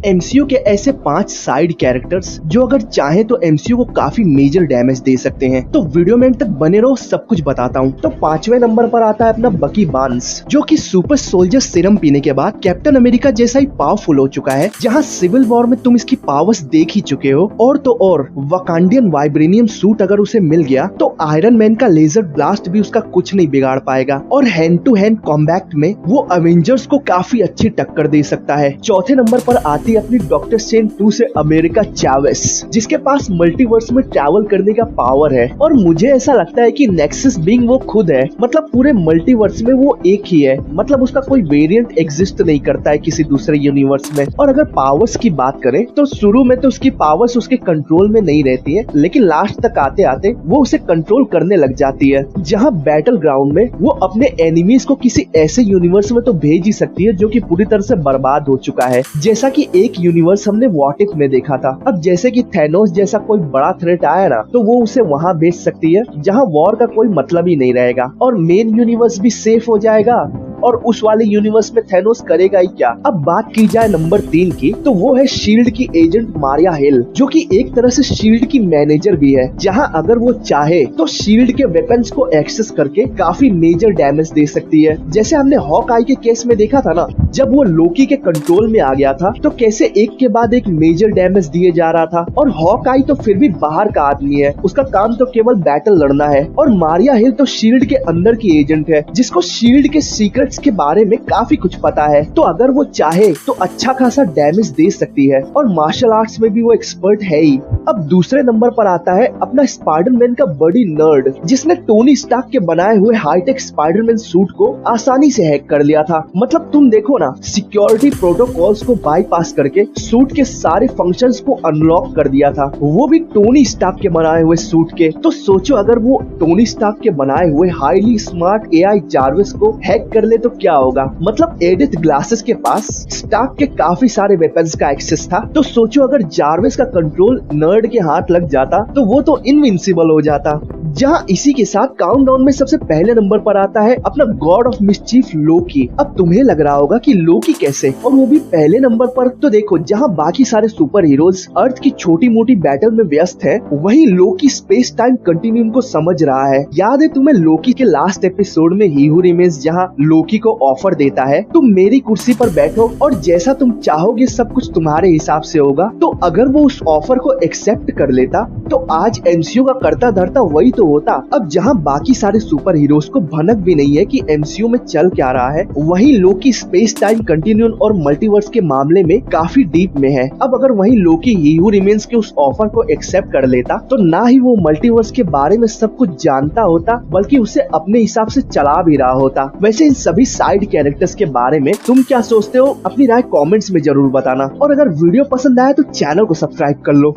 MCU के ऐसे 5 side characters जो अगर चाहे तो एमसीयू को काफी मेजर डैमेज दे सकते हैं। तो वीडियो में तक बने रहो, सब कुछ बताता हूँ। तो 5वें नंबर पर आता है अपना बकी बार्न्स, जो कि सुपर सोल्जर सीरम पीने के बाद कैप्टन अमेरिका जैसा ही पावरफुल हो चुका है। जहाँ सिविल वॉर में तुम इसकी पावर्स देख ही चुके हो। और तो और वकांडियन वाइब्रेनियम सूट अगर उसे मिल गया तो आयरन मैन का लेजर ब्लास्ट भी उसका कुछ नहीं बिगाड़ पाएगा। और हैंड टू हैंड कॉम्बैट में वो अवेंजर्स को काफी अच्छी टक्कर दे सकता है। चौथे नंबर पर आती अपनी डॉक्टर स्ट्रेंज 2 से अमेरिका चावेस, जिसके पास मल्टीवर्स में ट्रैवल करने का पावर है। और मुझे ऐसा लगता है कि नेक्सस बीइंग वो खुद है, मतलब पूरे मल्टीवर्स में वो एक ही है, मतलब उसका कोई वेरिएंट एग्जिस्ट नहीं करता है किसी दूसरे यूनिवर्स में। और अगर पावर्स की बात करें तो शुरू में तो उसकी पावर्स उसके कंट्रोल में नहीं रहती है, लेकिन लास्ट तक आते आते वो उसे कंट्रोल करने लग जाती है। जहाँ बैटल ग्राउंड में वो अपने एनिमीज को किसी ऐसे यूनिवर्स में तो भेज ही सकती है जो कि पूरी तरह से बर्बाद हो चुका है, जैसा कि एक यूनिवर्स हमने व्हाट इफ में देखा था। अब जैसे कि थैनोस जैसा कोई बड़ा थ्रेट आया ना, तो वो उसे वहां भेज सकती है जहां वॉर का कोई मतलब ही नहीं रहेगा और मेन यूनिवर्स भी सेफ हो जाएगा। और उस वाले यूनिवर्स में थैनोस करेगा ही क्या। अब बात की जाए नंबर 3 की, तो वो है शील्ड की एजेंट मारिया हिल, जो कि एक तरह से शील्ड की मैनेजर भी है। जहां अगर वो चाहे तो शील्ड के वेपन्स को एक्सेस करके काफी मेजर डैमेज दे सकती है। जैसे हमने हॉकआई के केस में देखा था ना, जब वो लोकी के कंट्रोल में आ गया था तो कैसे एक के बाद एक मेजर डैमेज दिए जा रहा था। और हॉकआई तो फिर भी बाहर का आदमी है, उसका काम तो केवल बैटल लड़ना है। और मारिया हिल तो शील्ड के अंदर की एजेंट है, जिसको शील्ड के सीक्रेट के बारे में काफी कुछ पता है। तो अगर वो चाहे तो अच्छा खासा डैमेज दे सकती है। और मार्शल आर्ट्स में भी वो एक्सपर्ट है ही। अब दूसरे नंबर पर आता है अपना स्पाइडरमैन का बड़ी नर्ड, जिसने टोनी स्टार्क के बनाए हुए हाईटेक स्पाइडरमैन सूट को आसानी से हैक कर लिया था। मतलब तुम देखो ना, सिक्योरिटी प्रोटोकॉल्स को बाईपास करके सूट के सारे फंक्शंस को अनलॉक कर दिया था, वो भी टोनी स्टार्क के बनाए हुए सूट के। तो सोचो अगर वो टोनी स्टार्क के बनाए हुए हाईली स्मार्ट एआई जार्विस को हैक कर ले तो क्या होगा। मतलब एडिथ ग्लासेस के पास स्टार्क के काफी सारे वेपन्स का एक्सेस था। तो सोचो अगर जार्विस का कंट्रोल नर्ड के हाथ लग जाता तो वो तो इनविंसिबल हो जाता। जहाँ इसी के साथ काउंटडाउन में सबसे पहले नंबर पर आता है अपना गॉड ऑफ मिसचीफ लोकी। अब तुम्हें लग रहा होगा कि लोकी कैसे, और वो भी पहले नंबर पर। तो देखो, जहाँ बाकी सारे सुपर हीरोज अर्थ की छोटी मोटी बैटल में व्यस्त है, वहीं लोकी स्पेस टाइम कंटिन्यूम को समझ रहा है। याद है तुम्हें लोकी के लास्ट एपिसोड में ही हू रिमेन्स जहाँ लोकी को ऑफर देता है, तुम मेरी कुर्सी पर बैठो और जैसा तुम चाहोगे सब कुछ तुम्हारे हिसाब से होगा। तो अगर वो उस ऑफर को एक्सेप्ट कर लेता तो आज एमसीयू का करता धरता वही तो होता। अब जहाँ बाकी सारे सुपर हीरोज को भनक भी नहीं है कि एमसीयू में चल क्या रहा है, वहीं लोकी स्पेस टाइम कंटिन्यूम और मल्टीवर्स के मामले में काफी डीप में है। अब अगर वहीं लोकी ही हू रिमेन्स के उस ऑफर को एक्सेप्ट कर लेता तो ना ही वो मल्टीवर्स के बारे में सब कुछ जानता होता, बल्कि उसे अपने हिसाब से चला भी रहा होता। वैसे इन सभी साइड कैरेक्टर्स के बारे में तुम क्या सोचते हो, अपनी राय कमेंट्स में जरूर बताना। और अगर वीडियो पसंद आया तो चैनल को सब्सक्राइब कर लो।